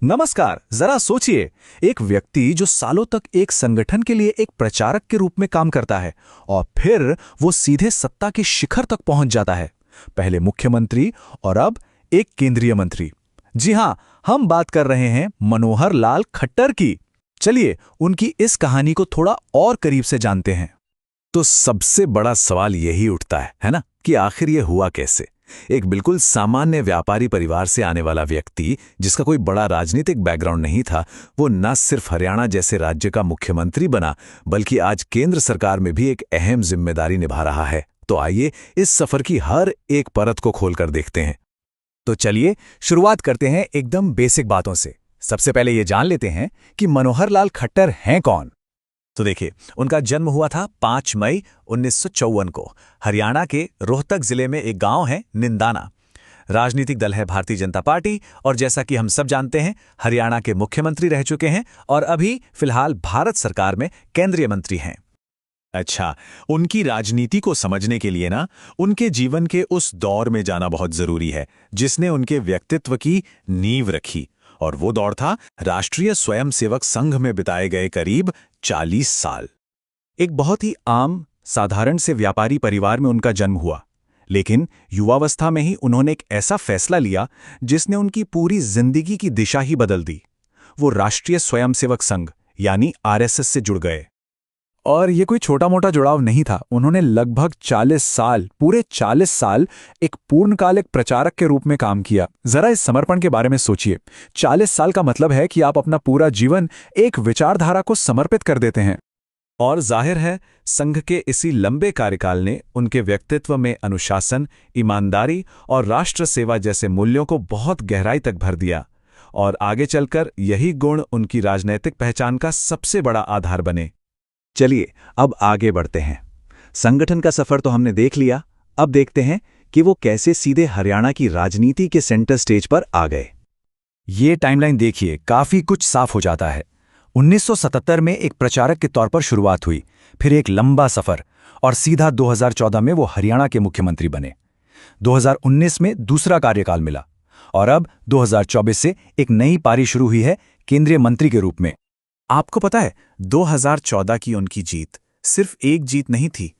नमस्कार। जरा सोचिए, एक व्यक्ति जो सालों तक एक संगठन के लिए एक प्रचारक के रूप में काम करता है और फिर वो सीधे सत्ता के शिखर तक पहुंच जाता है। पहले मुख्यमंत्री और अब एक केंद्रीय मंत्री। जी हां, हम बात कर रहे हैं मनोहर लाल खट्टर की। चलिए उनकी इस कहानी को थोड़ा और करीब से जानते हैं। तो सबसे बड़ा सवाल यही उठता है ना, कि आखिर ये हुआ कैसे। एक बिल्कुल सामान्य व्यापारी परिवार से आने वाला व्यक्ति, जिसका कोई बड़ा राजनीतिक बैकग्राउंड नहीं था, वो न सिर्फ हरियाणा जैसे राज्य का मुख्यमंत्री बना, बल्कि आज केंद्र सरकार में भी एक अहम जिम्मेदारी निभा रहा है। तो आइए इस सफर की हर एक परत को खोलकर देखते हैं। तो चलिए शुरुआत करते हैं एकदम बेसिक बातों से। सबसे पहले ये जान लेते हैं कि मनोहर लाल खट्टर हैं कौन। तो देखिए, उनका जन्म हुआ था 5 मई 1954 को हरियाणा के रोहतक जिले में एक गांव है निंदाना। राजनीतिक दल है भारतीय जनता पार्टी और जैसा कि हम सब जानते हैं, हरियाणा के मुख्यमंत्री रह चुके हैं और अभी फिलहाल भारत सरकार में केंद्रीय मंत्री हैं। अच्छा, उनकी राजनीति को समझने के लिए ना, उनके जीवन के उस दौर में जाना बहुत जरूरी है जिसने उनके व्यक्तित्व की नींव रखी। और वो दौर था राष्ट्रीय स्वयंसेवक संघ में बिताए गए करीब 40 साल। एक बहुत ही आम साधारण से व्यापारी परिवार में उनका जन्म हुआ, लेकिन युवावस्था में ही उन्होंने एक ऐसा फैसला लिया जिसने उनकी पूरी जिंदगी की दिशा ही बदल दी। वो राष्ट्रीय स्वयंसेवक संघ यानी आरएसएस से जुड़ गए। और ये कोई छोटा मोटा जुड़ाव नहीं था। उन्होंने लगभग 40 साल, पूरे 40 साल एक पूर्णकालिक प्रचारक के रूप में काम किया। जरा इस समर्पण के बारे में सोचिए। 40 साल का मतलब है कि आप अपना पूरा जीवन एक विचारधारा को समर्पित कर देते हैं। और जाहिर है, संघ के इसी लंबे कार्यकाल ने उनके व्यक्तित्व में अनुशासन, ईमानदारी और राष्ट्र सेवा जैसे मूल्यों को बहुत गहराई तक भर दिया। और आगे चलकर यही गुण उनकी राजनैतिक पहचान का सबसे बड़ा आधार बने। चलिए अब आगे बढ़ते हैं। संगठन का सफर तो हमने देख लिया, अब देखते हैं कि वो कैसे सीधे हरियाणा की राजनीति के सेंटर स्टेज पर आ गए। ये टाइमलाइन देखिए, काफी कुछ साफ हो जाता है। 1977 में एक प्रचारक के तौर पर शुरुआत हुई, फिर एक लंबा सफर और सीधा 2014 में वो हरियाणा के मुख्यमंत्री बने। 2019 में दूसरा कार्यकाल मिला और अब 2024 से एक नई पारी शुरू हुई है केंद्रीय मंत्री के रूप में। आपको पता है, 2014 की उनकी जीत सिर्फ एक जीत नहीं थी,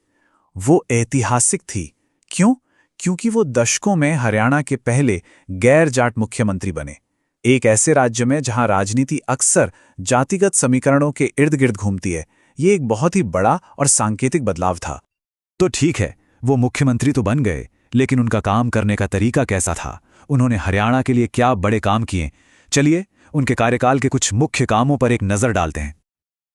वो ऐतिहासिक थी। क्यों? क्योंकि वो दशकों में हरियाणा के पहले गैर जाट मुख्यमंत्री बने, एक ऐसे राज्य में जहां राजनीति अक्सर जातिगत समीकरणों के इर्द गिर्द घूमती है। ये एक बहुत ही बड़ा और सांकेतिक बदलाव था। तो ठीक है, वो मुख्यमंत्री तो बन गए, लेकिन उनका काम करने का तरीका कैसा था? उन्होंने हरियाणा के लिए क्या बड़े काम किए? चलिए उनके कार्यकाल के कुछ मुख्य कामों पर एक नजर डालते हैं।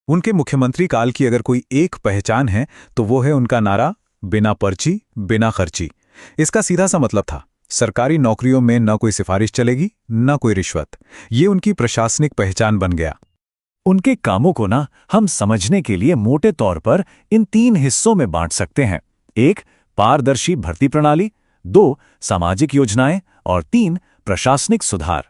उनके मुख्यमंत्री काल की अगर कोई एक पहचान है तो वो है उनका नारा, बिना पर्ची बिना खर्ची। इसका सीधा सा मतलब था, सरकारी नौकरियों में न कोई सिफारिश चलेगी, न कोई रिश्वत। ये उनकी प्रशासनिक पहचान बन गया। उनके कामों को ना हम समझने के लिए मोटे तौर पर इन 3 हिस्सों में बांट सकते हैं। 1, पारदर्शी भर्ती प्रणाली, 2, सामाजिक योजनाएं और 3, प्रशासनिक सुधार।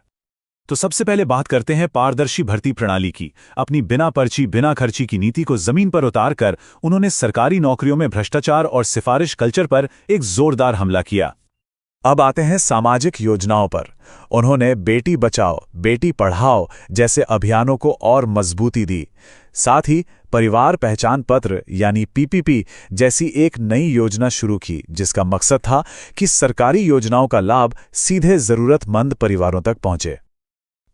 तो सबसे पहले बात करते हैं पारदर्शी भर्ती प्रणाली की। अपनी बिना पर्ची बिना खर्ची की नीति को जमीन पर उतारकर उन्होंने सरकारी नौकरियों में भ्रष्टाचार और सिफारिश कल्चर पर एक जोरदार हमला किया। अब आते हैं सामाजिक योजनाओं पर। उन्होंने बेटी बचाओ बेटी पढ़ाओ जैसे अभियानों को और मजबूती दी। साथ ही परिवार पहचान पत्र यानी पीपीपी जैसी एक नई योजना शुरू की, जिसका मकसद था कि सरकारी योजनाओं का लाभ सीधे जरूरतमंद परिवारों तक पहुंचे।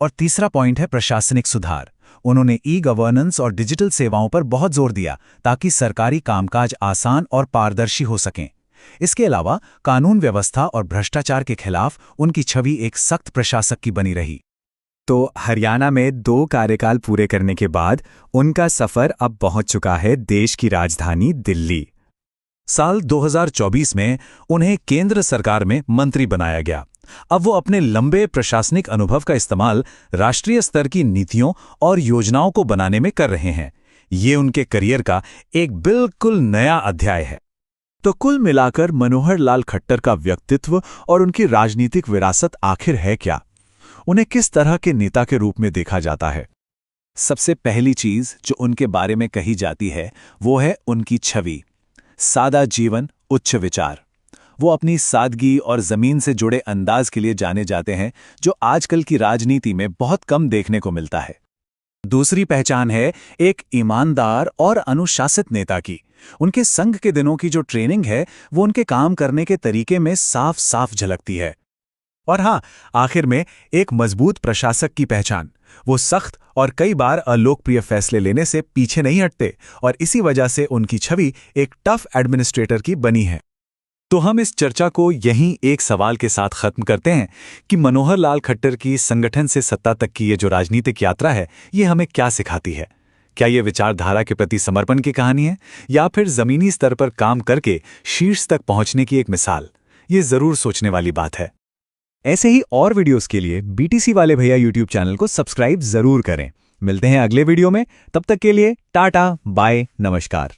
और तीसरा पॉइंट है प्रशासनिक सुधार। उन्होंने ई-गवर्नेंस और डिजिटल सेवाओं पर बहुत जोर दिया ताकि सरकारी कामकाज आसान और पारदर्शी हो सकें। इसके अलावा कानून व्यवस्था और भ्रष्टाचार के खिलाफ उनकी छवि एक सख्त प्रशासक की बनी रही। तो हरियाणा में 2 कार्यकाल पूरे करने के बाद उनका सफर अब पहुंच चुका है देश की राजधानी दिल्ली। साल 2024 में उन्हें केंद्र सरकार में मंत्री बनाया गया। अब वो अपने लंबे प्रशासनिक अनुभव का इस्तेमाल राष्ट्रीय स्तर की नीतियों और योजनाओं को बनाने में कर रहे हैं। ये उनके करियर का एक बिल्कुल नया अध्याय है। तो कुल मिलाकर मनोहर लाल खट्टर का व्यक्तित्व और उनकी राजनीतिक विरासत आखिर है क्या? उन्हें किस तरह के नेता के रूप में देखा जाता है? सबसे पहली चीज जो उनके बारे में कही जाती है वो है उनकी छवि। सादा जीवन, उच्च विचार। वो अपनी सादगी और जमीन से जुड़े अंदाज के लिए जाने जाते हैं, जो आजकल की राजनीति में बहुत कम देखने को मिलता है। दूसरी पहचान है एक ईमानदार और अनुशासित नेता की। उनके संघ के दिनों की जो ट्रेनिंग है, वो उनके काम करने के तरीके में साफ साफ झलकती है। और हाँ, आखिर में एक मजबूत प्रशासक की पहचान। वो सख्त और कई बार अलोकप्रिय फैसले लेने से पीछे नहीं हटते, और इसी वजह से उनकी छवि एक टफ एडमिनिस्ट्रेटर की बनी है। तो हम इस चर्चा को यहीं एक सवाल के साथ खत्म करते हैं कि मनोहर लाल खट्टर की संगठन से सत्ता तक की ये जो राजनीतिक यात्रा है, ये हमें क्या सिखाती है? क्या ये विचारधारा के प्रति समर्पण की कहानी है, या फिर जमीनी स्तर पर काम करके शीर्ष तक पहुंचने की एक मिसाल? ये जरूर सोचने वाली बात है। ऐसे ही और वीडियोस के लिए बीटीसी वाले भैया यूट्यूब चैनल को सब्सक्राइब जरूर करें। मिलते हैं अगले वीडियो में, तब तक के लिए टाटा बाय नमस्कार।